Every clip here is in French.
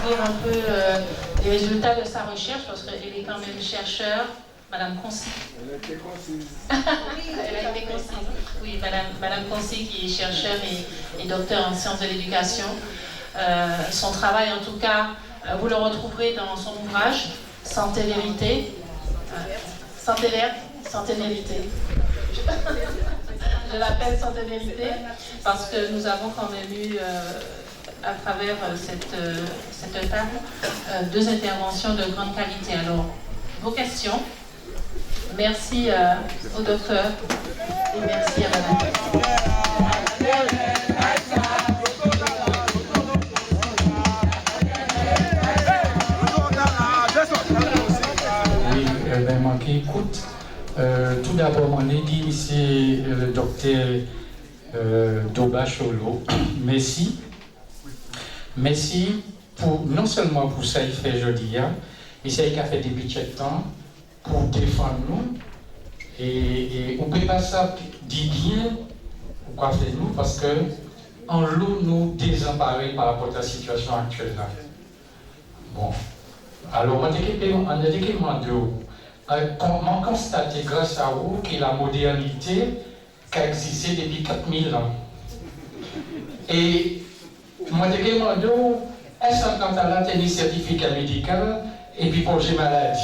découvrir un peu les résultats de sa recherche, parce qu'elle est quand même chercheure. Madame Concy. Elle a été concise. Elle a été concise. Oui, Madame Concy, qui est chercheure et docteur en sciences de l'éducation. Son travail, en tout cas, vous le retrouverez dans son ouvrage Santé Vérité. Santé Verte, Santé Vérité. Je l'appelle Santé Vérité parce que nous avons quand même eu, à travers cette table, 2 interventions de grande qualité. Alors, vos questions. Merci au docteur et merci à madame. Oui, ben, qui écoute. Tout d'abord, mon dit, c'est le docteur Doba Cholo. Merci. Merci pour, non seulement pour ça, il fait jeudi, mais ça, il a fait depuis quelques temps pour défendre nous. Et on ne peut pas ça dire bien pourquoi faire nous, parce que en l'eau nous désemparer par rapport à la situation actuelle là. Bon. Alors, on a dit comment constater grâce à vous que la modernité qui a existé depuis 4000 ans. Et moi, je me demande, est-ce qu'en tant que un certificat médical et puis pour j'ai maladie?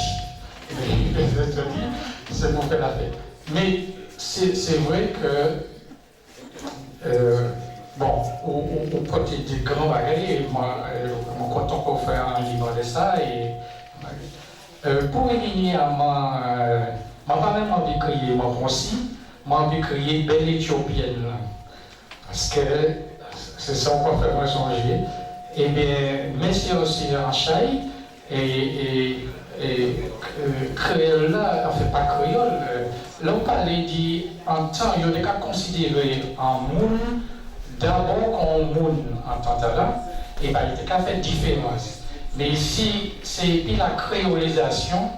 C'est pour faire la fête. Mais c'est vrai que, bon, au côté des grands bagages, moi, mon content qu'on fait un livre de ça, et pour éliminer à ma pas même envie de créer mon conseil, j'ai envie de créer Belle Éthiopienne. Parce que c'est ça qu'on fait moi changer. Eh bien, merci aussi en Chaï et créole là, enfin pas créole, là on parlait dit en temps, il y a des cas considérés en monde, d'abord qu'on monde en temps là, et bien il y a des cas fait différence. Mais ici, c'est puis la créolisation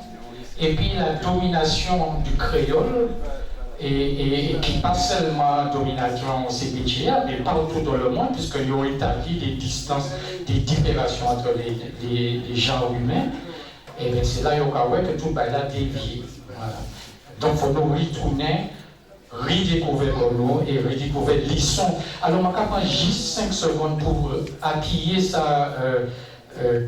et puis la domination du créole, et qui pas seulement domination CPGA, mais partout dans le monde, puisqu'ils ont établi des distances, des différences entre les genres humains. Et bien c'est là que tout va dévier. Voilà. Donc il faut nous retourner, redécouvrir nous et redécouvrir les sons. Alors je vais prendre juste 5 secondes pour appuyer ça,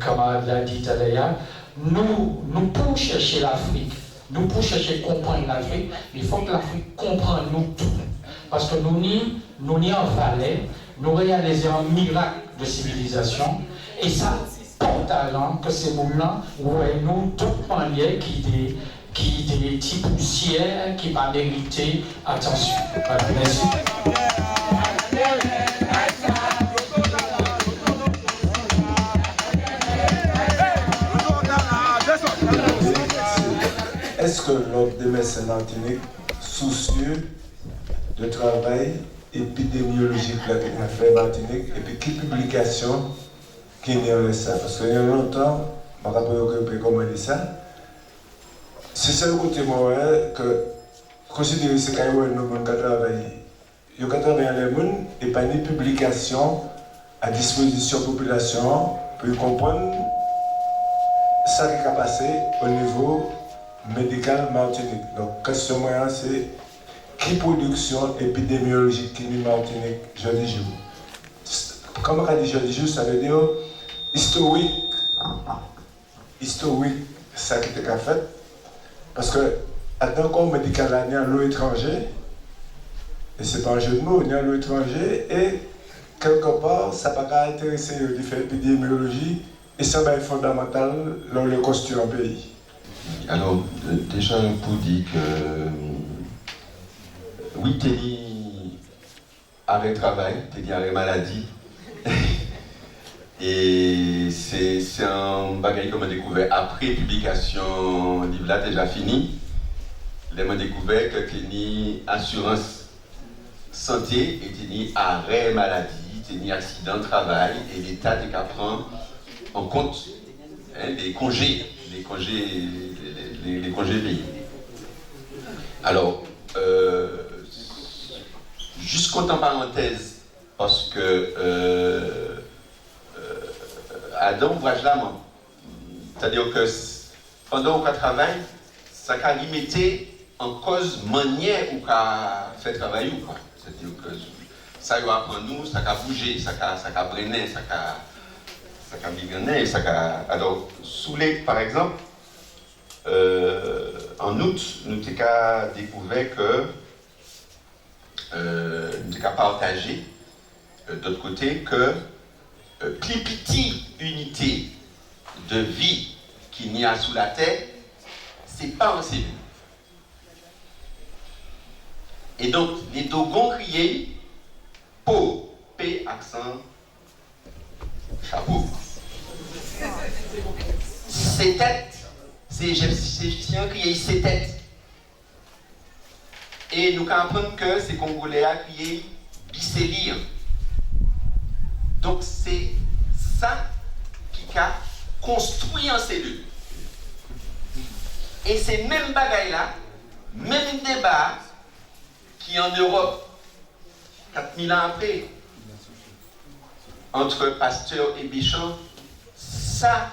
comme l'a dit Tadaya. Nous pouvons chercher l'Afrique, nous pouvons chercher à comprendre l'Afrique, mais il faut que l'Afrique comprenne nous tout. Parce que nous n'y en valait, nous réalisons un miracle de civilisation, et ça, talent que ces mots-là, ouais, nous, d'autres manières qui des petits poussières qui va mériter attention. Voilà, merci. Est-ce que l'Ordre des médecins Martinique, soucieux de travail épidémiologique qu'on a fait Martinique, et puis quelle publication qui n'est ça? Parce qu'il y a longtemps, je me rappelle comment on dit ça. C'est le côté moi que considérer que c'est quand même nous qui travaillons. Il y a travaillé dans le monde et pas une publication à disposition de la population pour comprendre ce qui a passé au niveau médical Martinique. Donc, la question c'est qui production épidémiologique qui est Martinique jeudi jour? Comme on a dit jeudi jour, ça veut dire historique, ça qui était fait. Parce que, à tant qu'on médical, il y a l'eau étranger, et c'est pas un jeu de mots, il y a l'eau étranger, et quelque part, ça ne va pas intéresser de faire l'épidémiologie, et ça va être fondamental dans le costume en pays. Alors, déjà, pour dire que, oui, t'es arrêt travail, t'es arrêt maladie, et c'est un bagage qu'on a découvert après publication du livre là déjà fini. Là, on a découvert que t'es assurance santé et t'es arrêt maladie, t'es accident de travail, et l'État t'es qu'à prendre en compte les congés payés. Alors, juste compte en parenthèse, parce que à l'ouvrage là, c'est-à-dire que pendant qu'on travaille, ça a limité en cause manière ou qu'à faire travailler ou quoi. C'est-à-dire que ça doit apprendre nous, ça a bougé, ça a brûlé, ça a migrané, ça a... Alors, sous les, par exemple, en août, nous avons découvert que nous avons partagé d'autre côté que plus petite unité de vie qu'il y a sous la terre, c'est pas en cellule. Et donc, les Dogons criaient peau, P accent, chapeau. Ses têtes, c'est égyptiens criaient ses têtes. Et nous comprenons que ces Congolais a crié bicélir. Donc c'est ça qui a construit en cellule. Et ces mêmes bagailles là, même débat qui en Europe, 4000 ans après, entre Pasteur et Béchamp, ça,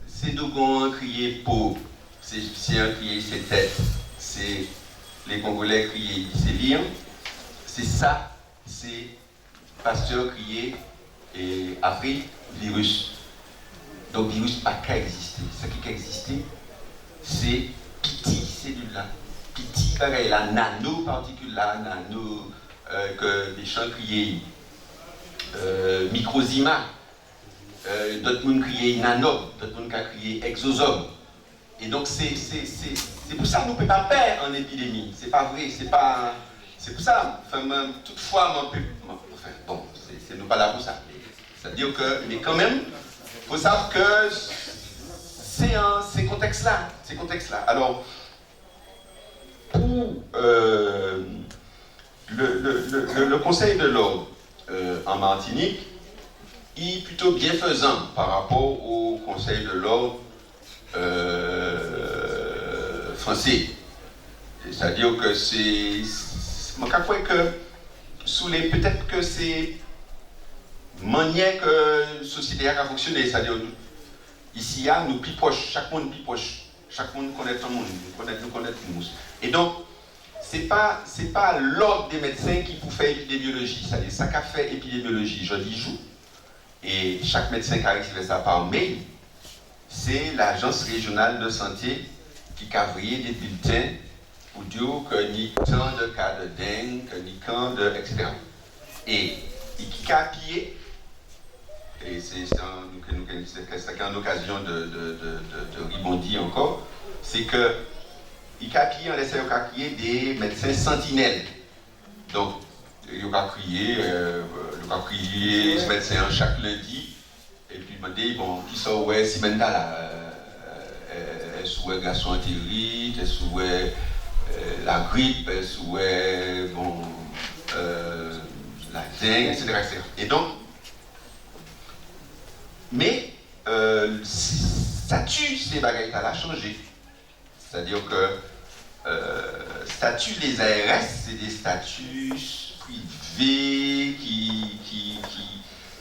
c'est Dogon crié peau, c'est Égyptiens crié ses têtes, c'est les Congolais crié bicélir, c'est ça, c'est Pasteur crié et après virus. Donc virus pas qu'à exister. Ce qui a existé, c'est petite cellule là, petite bagaille là, nano-particules là, nano que les gens criaient microsima, d'autres monde criaient nano, d'autres monde criaient exosome. Et donc c'est pour ça que nous ne pouvons pas perdre en épidémie. C'est pas vrai, c'est pour ça. Enfin, toutefois, bon, c'est nous pas là pour ça. C'est-à-dire que, mais quand même, il faut savoir que c'est ces contextes-là. Alors, pour le Conseil de l'ordre en Martinique, il est plutôt bienfaisant par rapport au Conseil de l'ordre français. C'est-à-dire que c'est... Moi, je crois que peut-être que c'est manière que la société a fonctionné. C'est-à-dire ici, nous plus proches, chaque monde plus proche, chaque monde connaît tout le monde, nous connaît nous. Et donc, c'est pas l'ordre des médecins qui pour faire épidémiologie. C'est-à-dire ça qu'a fait épidémiologie jeudi jour. Et chaque médecin qui a réussi ça par mail, c'est l'agence régionale de santé qui a envoyé des bulletins pour dire que ni tant de cas de dengue, ni tant de... etc. Et qui a appuyé, et c'est une occasion de rebondir encore, c'est que il a appuyé en laissant des médecins sentinelles. Donc, il a crié ce médecin chaque lundi, et puis il m'a dit, bon, qui sont ouais, Simenda là, elle souhaite gastroentérite, elle souhaite la grippe, elle souhaite bon, la dengue, etc., etc. Et donc, mais statut ces bagailles-là a changé. C'est-à-dire que statut des ARS, c'est des statuts privés qui...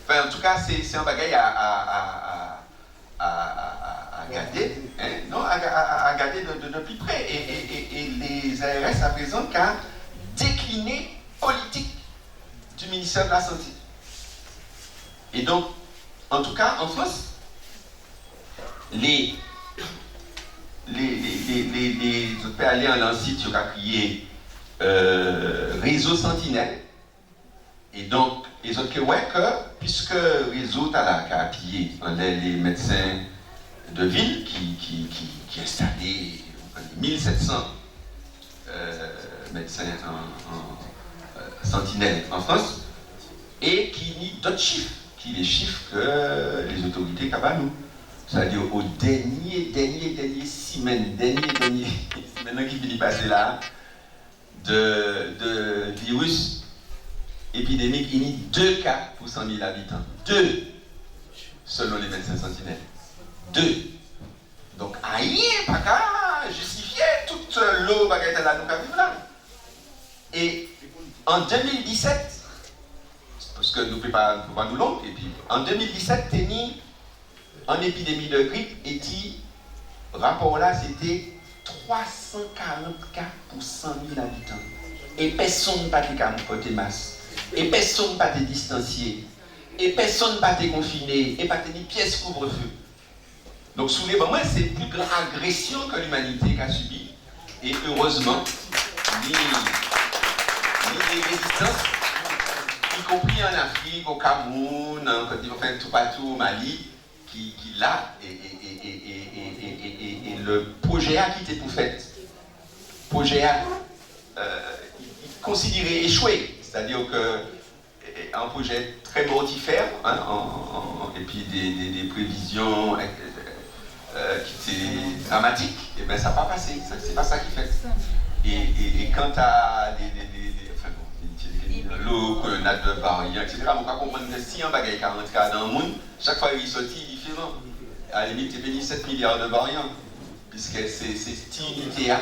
Enfin, en tout cas, c'est un bagaille à garder, hein, non, à garder de plus près. Et les ARS à présent qu'à décliner politique du ministère de la Santé. Et donc, en tout cas, en France, les autres peuvent aller en un site qui a crié Réseau Sentinelle. Et donc, les autres que, puisque Réseau a appuyé les médecins de ville qui installé 1700 médecins en sentinelle en France, et qui nie d'autres chiffres, qui les chiffres que les autorités capables nous. C'est-à-dire au dernier semaine, maintenant qui finit passer là, de virus épidémique, il y a 2 cas pour 100 000 habitants. 2, selon les médecins sentinelles. 2. Donc, rien, pas qu'à justifier toute l'eau baguette là, nous là. Et en 2017, que nous ne pouvons pas nous long. Et puis, en 2017, Téni, en épidémie de grippe, et dit, rapport là, c'était 340 cas pour 100 000 habitants. Et personne n'a pas porté masque. Et personne n'a pas distancié. Et personne n'a pas confiné. Et pas ni pièce couvre-feu. Donc, soulèvement, c'est la plus grande agression que l'humanité a subie. Et heureusement, ni des résistances, y compris en Afrique, au Cameroun, enfin, tout partout au Mali, qui là, et le projet A qui était tout fait, projet A considéré échoué, c'est-à-dire qu'un projet très mortifère, hein, et puis des prévisions qui étaient dramatiques, et bien ça n'a pas passé, c'est pas ça qui fait. Et quant à l'eau, qu'on a de variants, etc., on peut comprendre que si un bagage 40 cas dans le monde, chaque fois il sortit différent. À la limite, il y a 7 milliards de variants, puisque c'est cette unité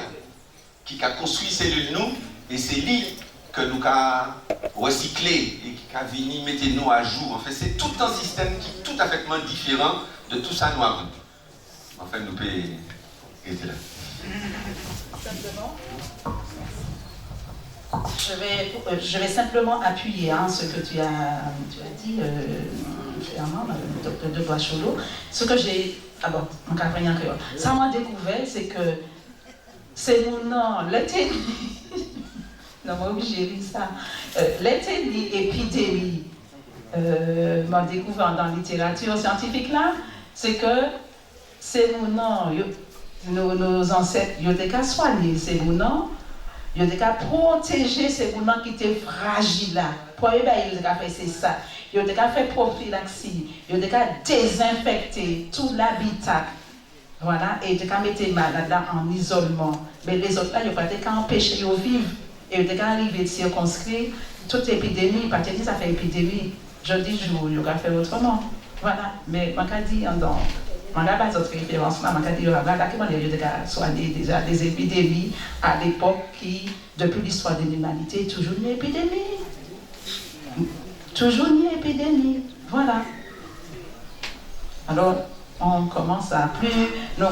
qui a construit cellules nous, et c'est lui que nous avons recyclé et qui a venu mettre nous à jour. En fait, c'est tout un système qui est tout à fait différent de tout ça nous avons. En fait, nous pouvons rester là. Simplement. Je vais simplement appuyer ce que tu as dit, Fernand, le docteur de Bois-Cholo. Ce que j'ai. Ah bon, mon campagne en créole. Ça m'a découvert, c'est que c'est mon nom, l'été. Non, moi, j'ai lu ça. L'été épidémie, m'a découvert dans la littérature scientifique là, c'est que c'est mon nom. Nos ancêtres, ils ont été soignés, c'est mon nom. Ils ont été protégés, c'est mon nom qui était fragile là. Pour eux, ils ont fait c'est ça. Ils ont été fait prophylaxie, ils ont été désinfecter tout l'habitat. Voilà, et ils ont été malades là en isolement. Mais les autres là, ils ont été empêchés de vivre. Et ils ont arrivé de circonscrire toute épidémie, parce que ça fait épidémie. Je dis, ils ont fait autrement. Voilà, mais je dis, je n'ai pas d'autres références, je dis, il y a soigné déjà des épidémies à l'époque qui, depuis l'histoire de l'humanité, toujours une épidémie. Toujours une épidémie. Voilà. Alors, on commence à plus, nous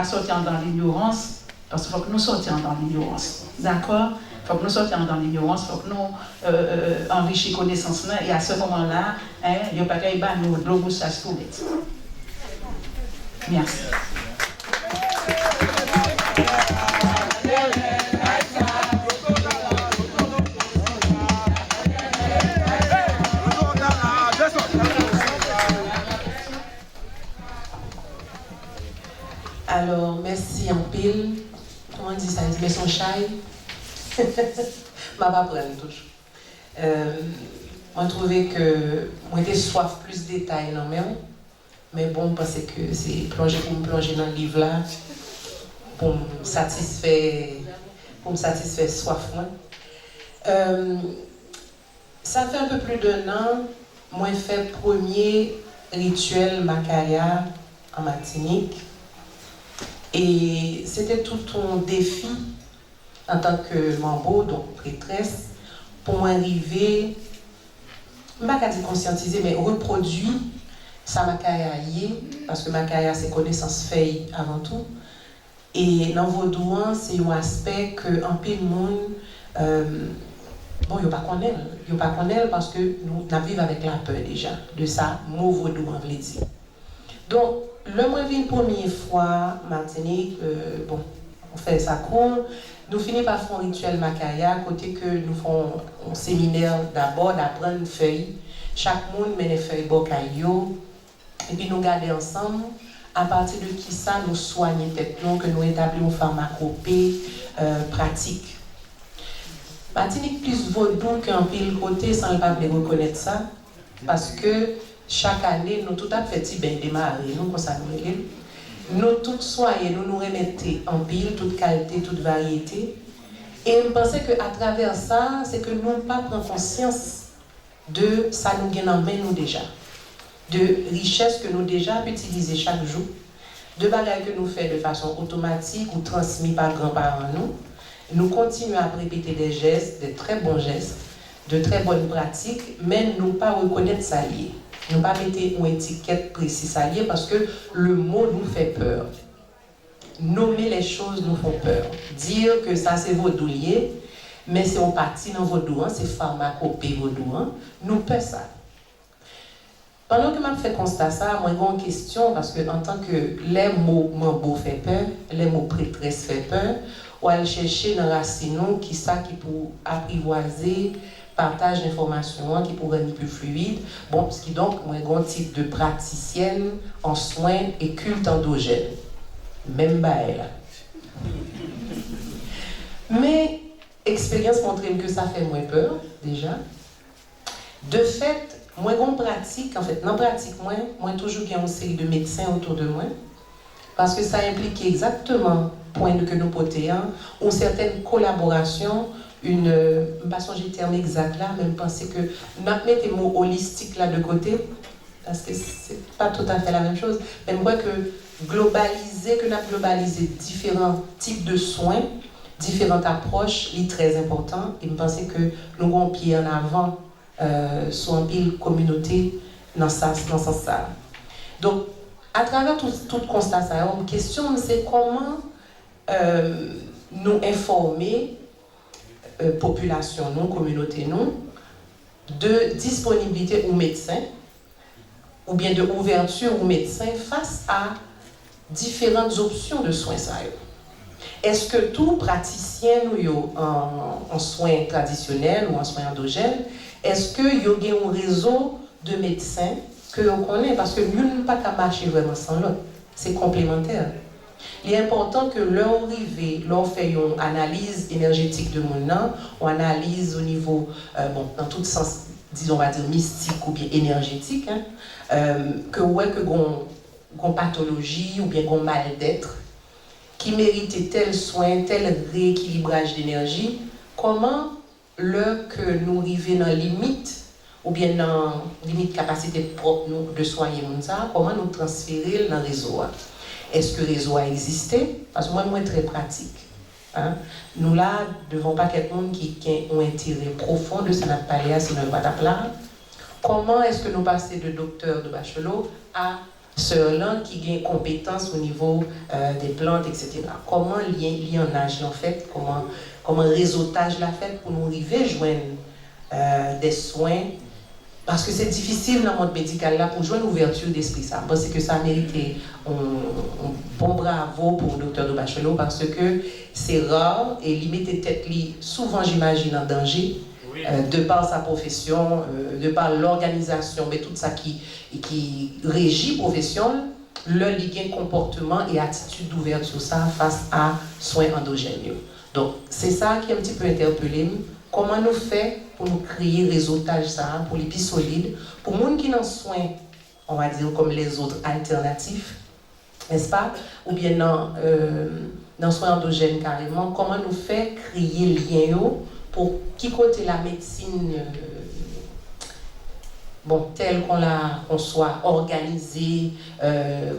sortir dans l'ignorance, parce qu'il faut que nous sortions dans l'ignorance. D'accord? Il faut que nous sortions dans l'ignorance, il faut que nous enrichissions connaissances là, et à ce moment-là, il n'y a pas qu'à y nous de l'eau moussage tout vite. Merci. Alors, merci en pile. Comment on dit ça? Mais son chai. Ma pas prendre toujours. On trouvait que moi j'étais soif plus de détails non même. Mais bon, parce que c'est plonger pour me plonger dans le livre là, pour me satisfaire soif moi. Ça fait un peu plus d'un an, moi j'ai fait le premier rituel Makaya en Martinique. Et c'était tout un défi en tant que membre, donc prêtresse, pour moi arriver, je ne vais pas dire conscientiser, mais reproduire ça Makaya, parce que Makaya c'est connaissance faite avant tout. Et dans Vaudouan, c'est un aspect que en peu de monde, bon, il n'y a pas qu'on elle, parce que nous vivons avec la peur déjà de ça, mot Vaudouan veut dire. Donc, le mois venu première fois, Martinique, bon, on fait ça court. Nous finissons par faire un rituel Makaya, côté que nous faisons un séminaire d'abord d'apprendre une feuille. Chaque monde met une feuille bocaillot. Et puis nous garder ensemble, à partir de qui ça nous soigne tête nous, que nous établissons une pharmacopée pratique. Martinique plus vaudou qu'un pile côté sans pas reconnaître ça, parce que chaque année, nous tout à fait bien démarrer, nous consacrer. Nous tous soignés, nous remettons en pile, toute qualité, toute variété. Et je pense qu'à travers ça, c'est que nous pas prendre conscience de ça nous gagne en main nous déjà. De richesses que nous déjà utilisées chaque jour, de bagages que nous faisons de façon automatique ou transmis par grands-parents nous continuons à répéter des gestes, des très bons gestes, de très bonnes pratiques, mais nous pas reconnaître ça lié. Nous pas mettre une étiquette précise ça lié parce que le mot nous fait peur. Nommer les choses nous font peur. Dire que ça c'est vaudoulier, mais c'est on partie dans vaudou, c'est pharmacopée vaudou, nous peur ça. Pendant que je fais constat ça, moi j'ai une question parce que en tant que les mots mambo fait peur, les mots prêtresse fait peur, ou aller chercher dans racine qui ça qui pour apprivoiser partage d'informations qui pour rendre plus fluide. Bon, ce qui donc moi j'ai un titre de praticienne en soins et culte endogène. Même bail. Mais expérience montre que ça fait moins peur déjà. De fait, moi, en pratique, en fait, dans la pratique, moi, toujours qu'il y a une série de médecins autour de moi, parce que ça implique exactement, point de que nous potéons, une certaine collaboration, une, je ne sais pas si j'ai le terme exact là, même penser que, nous mettons le mot holistique là de côté, parce que ce n'est pas tout à fait la même chose, mais moi, que globaliser, que nous avons globalisé différents types de soins, différentes approches, c'est très important, et je pense que nous avons pied en avant sur une pile communauté dans ce sens-là. Donc, à travers tout constat, une question, c'est comment nous informer population, nous, communauté, nous, de disponibilité aux médecins, ou bien de ouverture aux médecins face à différentes options de soins. Est-ce que tout praticien nous, en soins traditionnels ou en soins endogènes, est-ce qu'il y a un réseau de médecins que l'on connaît? Parce que nous ne pouvons pas marcher vraiment sans l'autre. C'est complémentaire. Il est important que l'on arrive, l'on fait une analyse énergétique de mon nom, on analyse au niveau, dans tout sens, disons, on va dire mystique ou bien énergétique, que qu'on pathologie ou bien qu'on mal-d'être, qui méritait tel soin, tel rééquilibrage d'énergie, comment que nous arrivons dans la limite, ou bien dans la limite capacité propre de soigner ça, comment nous transférer dans le réseau? Est-ce que le réseau a existé? Parce que moi, très pratique. Nous là, ne devons pas quelqu'un qui a un intérêt profond de ce qu'on a parlé, sinon pas là. Comment est-ce que nous passons de docteur de bachelor à ceux-là qui ont une compétence au niveau des plantes, etc. Comment lier en âge en fait, comment réseautage la fait pour nous arriver à joindre des soins, parce que c'est difficile dans le monde médical là pour joindre l'ouverture d'esprit ça. Parce que ça mérite un bon bravo pour le docteur de bachelor parce que c'est rare et limité tête souvent j'imagine en danger. De par sa profession, de par l'organisation, mais tout ça qui régit profession, le lien comportement et attitude d'ouverture ça face à soins endogènes. Donc c'est ça qui est un petit peu interpellé. Comment nous fait pour nous créer réseautage ça pour les plus solides, pour les gens qui n'ont soins, on va dire comme les autres alternatifs, n'est-ce pas? Ou bien dans soins endogènes carrément, comment nous fait créer lien pour qui côté la médecine telle qu'on soit organisée,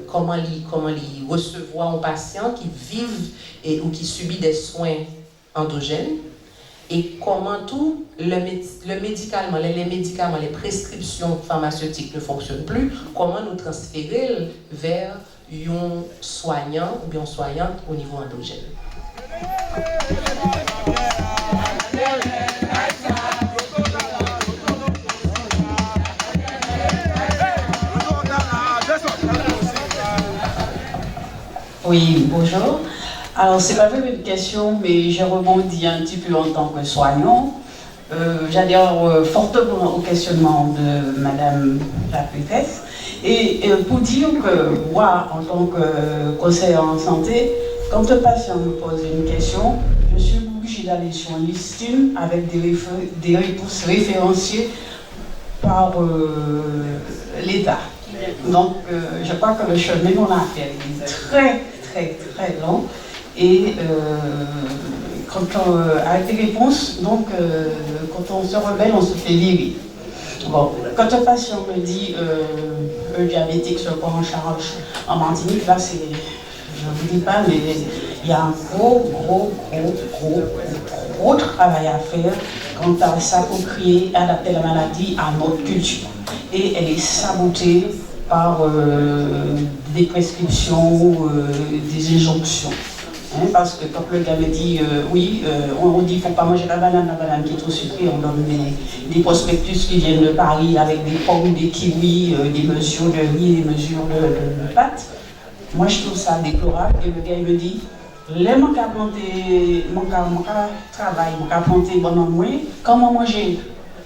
comment les recevoir un patient qui vivent ou qui subit des soins endogènes et comment tout les médicaments, les prescriptions pharmaceutiques ne fonctionnent plus, comment nous transférer vers un soignant ou bien soignante au niveau endogène. Oui, bonjour. Alors, c'est pas vraiment une question, mais j'ai rebondi un petit peu en tant que soignant. J'adhère fortement au questionnement de Madame la prêtresse. Et pour dire que moi, en tant que conseiller en santé, quand un patient me pose une question, je suis obligée d'aller sur un listing avec des réponses référenciées par l'État. Donc, je crois que le chemin qu'on a fait est très, très, très long. Et avec des réponses, donc, quand on se rebelle, on se fait virer. Bon, quand un patient me dit un diabétique se prend en charge en Martinique, là, c'est, je ne vous dis pas, mais il y a un gros travail à faire quant à s'approprier, adapter la maladie à notre culture. Et elle est sabotée par des prescriptions, des injonctions. Hein, parce que quand le gars me dit, on dit qu'il ne faut pas manger la banane qui est trop sucrée, on donne des prospectus qui viennent de Paris avec des pommes, des kiwis, des mesures de riz, des mesures de pâtes. Moi, je trouve ça déplorable. Et le gars, il me dit, les mon travail, mon planter bon en moins, comment manger?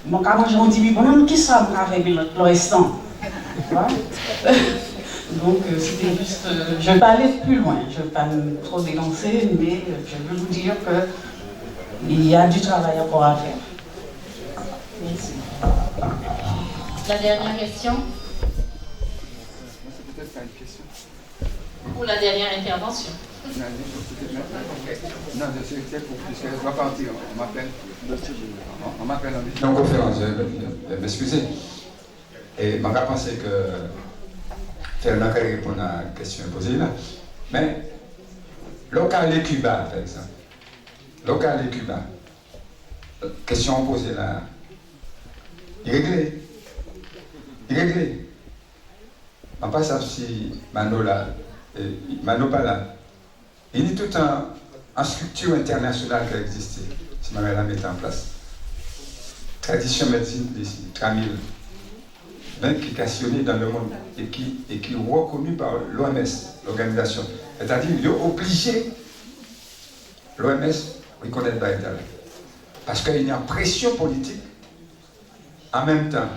Mon manger, on dit, bon, qui ça avec le restant? Voilà. Donc, c'était juste. Je ne vais pas aller plus loin, je ne vais pas trop dénoncer, mais je veux vous dire qu'il y a du travail encore à faire. Merci. La dernière question? Peut-être pas une question. Ou la dernière intervention? Non, c'est pour puisqu'elle doit partir. On m'appelle en conférence, m'excuser. Et je pensais que Fernand allait répondre à la question posée là. Mais, local et Cuba, par exemple. Local et Cuba. Question posée là. Il réglé. Il réglé. On passe à si Mano là. Mano pas là. Il y a toute une structure internationale qui a existé. Si je la mettre en place. Tradition médecine d'ici, 3000. Qui est questionné dans le monde et qui est reconnu par l'OMS, l'organisation. C'est-à-dire qu'il est obligé, l'OMS, de reconnaître Baïdal. Parce qu'il y a une pression politique, en même temps,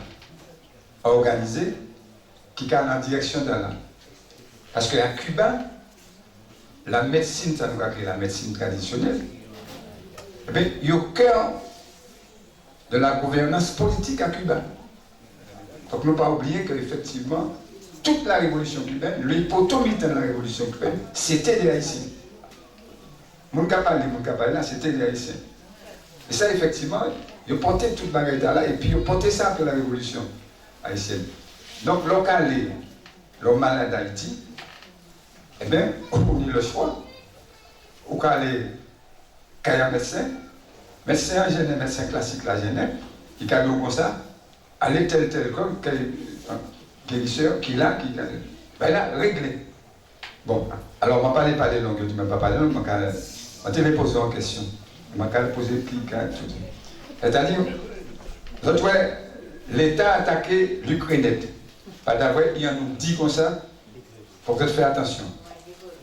organisée, qui va dans la direction de là. Parce qu'à Cuba, la médecine, ça nous a créé la médecine traditionnelle, eh bien, il y a au cœur de la gouvernance politique à Cuba. Donc, ne pas oublier qu'effectivement, toute la révolution cubaine, l'hypotomite de la révolution cubaine, c'était des Haïtiens. Mon capable, c'était des Haïtiens. Et ça, effectivement, ils ont porté toute la bagarre là, et puis ils ont porté ça après la révolution haïtienne. Donc, local, le malade d'Haïti, eh bien, on a le choix. Ou quand les un médecin en général, médecin classique, la génère, il a dit comme ça. Allez tel comme guérisseur qui l'a, ben là, réglé. Bon, alors on ne va pas parler longue, je ne vais pas parler longue, on va poser une question. On va poser clic, tout. C'est-à-dire, l'État a attaqué l'Ukraine. Pas d'avoir, il nous dit comme ça, il faut que vous fassiez attention.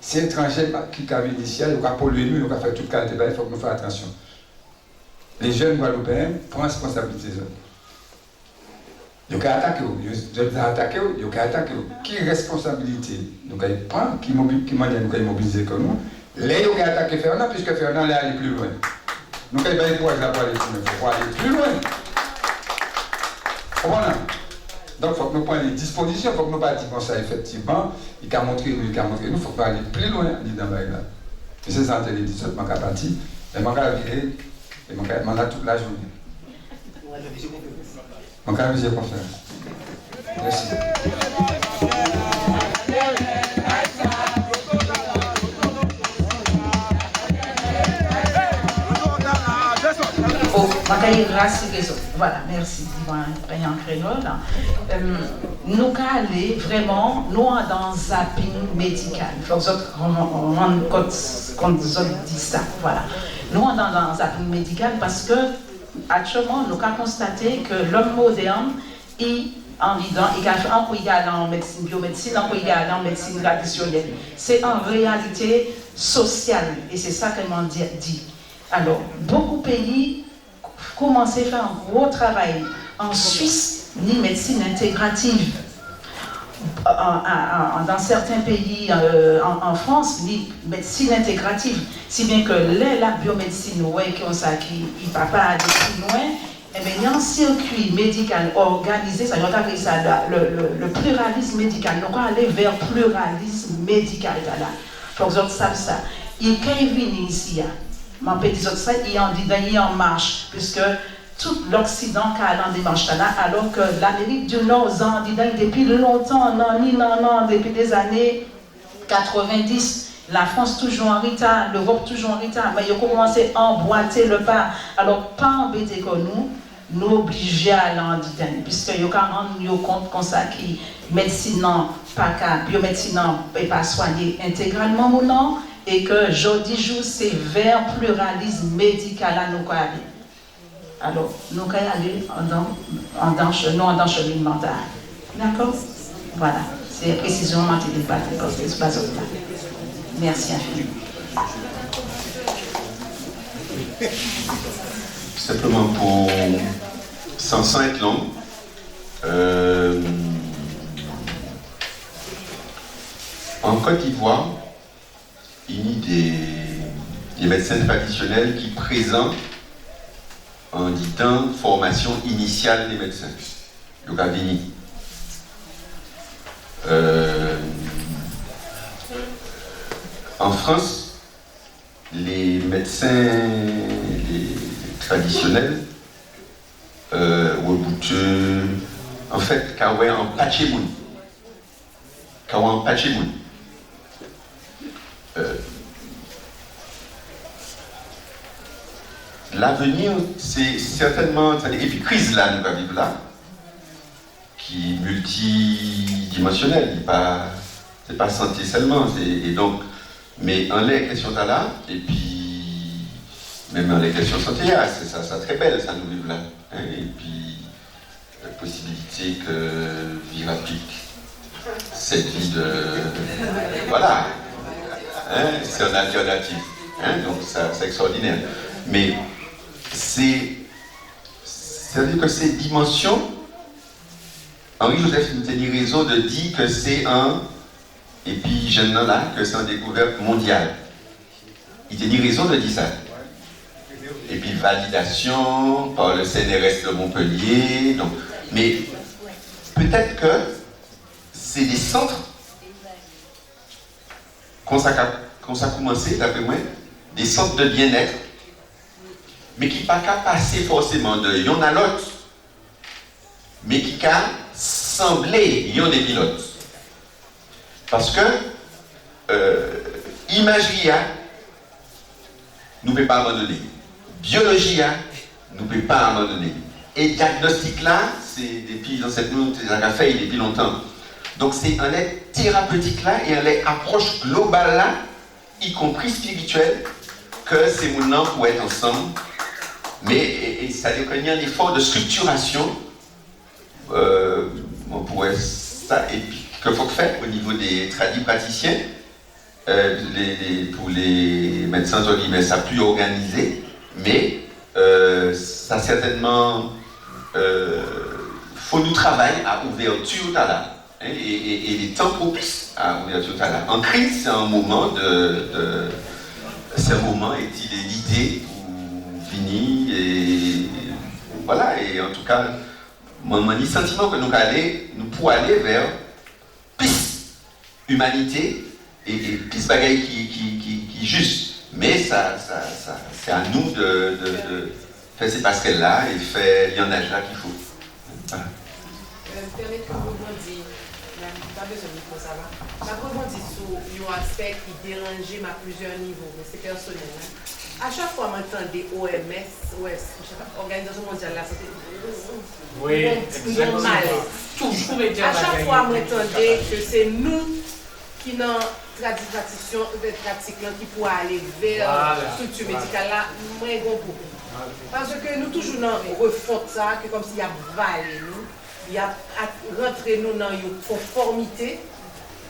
Si étranger qui a initial, il va polluer nous, il va faire toute qualité, il faut que nous fassions attention. Les jeunes Guadeloupéens prennent responsabilité. Il y a attaqué, il y a attaqué. Qui responsabilité? Donc, il prend, qui m'a dit nous mobiliser comme nous. Là, il y a attaqué Fernand, puisque Fernand là aller plus loin. Donc, il y a pour aller plus loin. Il faut aller plus loin. Voilà. Donc, il faut que nous prenions les dispositions, il faut que nous ne pas dire comme ça, effectivement. Il a montré nous, il faut aller plus loin, dit dans la là. Et c'est ça, les 17, je suis parti, et je suis viré, et je suis toute la journée. Mon cas, j'ai conférence. Merci. Voilà, merci, Divan Créole. Nous allons vraiment, nous dans un zapping médical. Il faut que vous rendez compte quand vous dites ça. Voilà. Nous dans un zapping médical parce que actuellement, nous avons constaté que l'homme moderne, il a fait en médecine biomédecine, il a en médecine traditionnelle. C'est en réalité sociale, et c'est ça qu'elle m'a dit. Alors, beaucoup de pays commencent à faire un gros travail. En Suisse, ni médecine intégrative. Dans certains pays, en France, ni médecine intégrative. Si bien que la biomédecine, qui ne va pas aller plus loin, eh bien, il y a un circuit médical organisé, ça le pluralisme médical. Nous allons aller vers le pluralisme médical. Pour exemple, ça. Il vient ici, il est en marche, puisque tout l'Occident a en démarche alors que l'Amérique du Nord a depuis longtemps, depuis des années 90, La France toujours en retard, l'Europe toujours en retard, mais ils ont commencé à emboîter le pas. Alors, pas embêter comme nous obligés à aller en détention, puisque ils ont rendu compte comme ça que médecine pas qu'à biomédecine n'est pas soignée intégralement ou non, et que jeudi jour c'est vers pluralisme médical à nous aller. Alors, nous allons aller en cheminement. D'accord? Voilà, c'est précisément ce que je vais parce que c'est pas autre. Merci infiniment. Simplement pour, sans être long, en Côte d'Ivoire, il y a des médecins traditionnels qui présentent en disant formation initiale des médecins. Le cabinet. En France, les médecins traditionnels, en fait, kawaii en Pachemoun. L'avenir, c'est certainement, et puis crise là, nous vivons là, qui est multidimensionnelle, c'est pas santé seulement, et donc, mais en les questions là, et puis même en les questions santé, c'est ça très belle, ça nous vivons là, hein, et puis la possibilité que vie rapide, cette vie de, voilà, hein, c'est un alternative, hein, donc c'est extraordinaire, mais c'est-à-dire que ces dimensions, Henri-Joseph nous raison de dire que c'est et puis je n'en là, que c'est une découverte mondiale. Il t'a raison de dire ça. Et puis validation par le CNRS de Montpellier. Donc, mais peut-être que c'est des centres qu'on a commencé, d'après moi, des centres de bien-être, mais qui ne pas qu'à passer forcément de l'un à l'autre, mais qui qu'à sembler y'en des pilotes. Parce que imagerie, nous ne pouvons pas abandonner. Biologie, nous ne pouvons pas abandonner. Et diagnostic là, c'est depuis dans cette nous, c'est un fait depuis longtemps. Donc c'est un aide thérapeutique là et un aide approche globale là, y compris spirituelle, que ces mouvements pour être ensemble. Mais ça décrit un effort de structuration pour ça et puis qu'il faut faire au niveau des praticiens, pour les médecins mais ça plus organisé, mais ça certainement faut nous travailler à ouverture là, hein, et les temps propices à ouverture là. En crise, c'est un moment c'est un moment et l'idée fini et voilà, et en tout cas mon sentiment que nous pouvons aller vers plus humanité et plus bagaille qui juste, mais ça c'est à nous de faire ces passerelles là et faire l'ionage là qu'il faut. Voilà. Permettez-moi de rebondir, pas besoin de dire ça là. Je rebondis sur un aspect qui dérangeait à plusieurs niveaux, mais c'est personnel. À chaque fois, je m'entendais OMS, Organisation mondiale de la santé. Oui, exactement. Toujours à chaque fois, je m'entendais que c'est nous qui dans la tradition qui pourrait aller vers la structure médicale là, moi, parce que nous toujours refont ça, que comme s'il y a valé nous, il y a rentré nous dans une conformité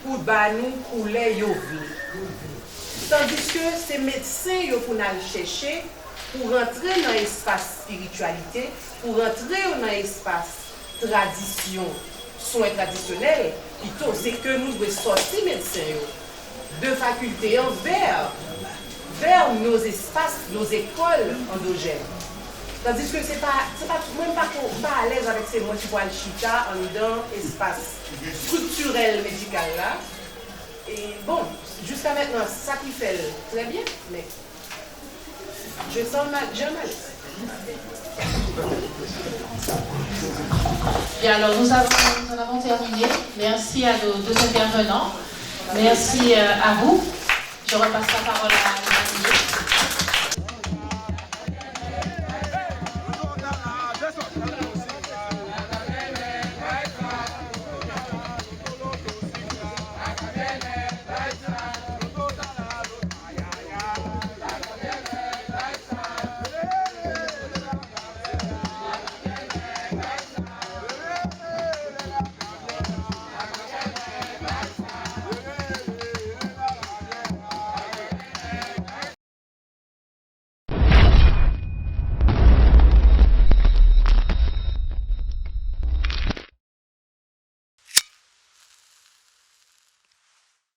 pour nous couler yovi. Tandis que ces médecins qu'on a cherché pour rentrer dans l'espace spiritualité, pour rentrer dans l'espace tradition, soins traditionnels, c'est que nous devons sortir médecins de facultés vers nos espaces, nos écoles endogènes. Tandis que c'est pas même pas à l'aise avec ces mots qui voient le chita en dedans espace structurel médical là. Et bon, jusqu'à maintenant, ça qui fait très bien, mais je sens mal, j'ai mal. Bien, alors nous en avons terminé. Merci à nos deux intervenants. Merci à vous. Je repasse la parole à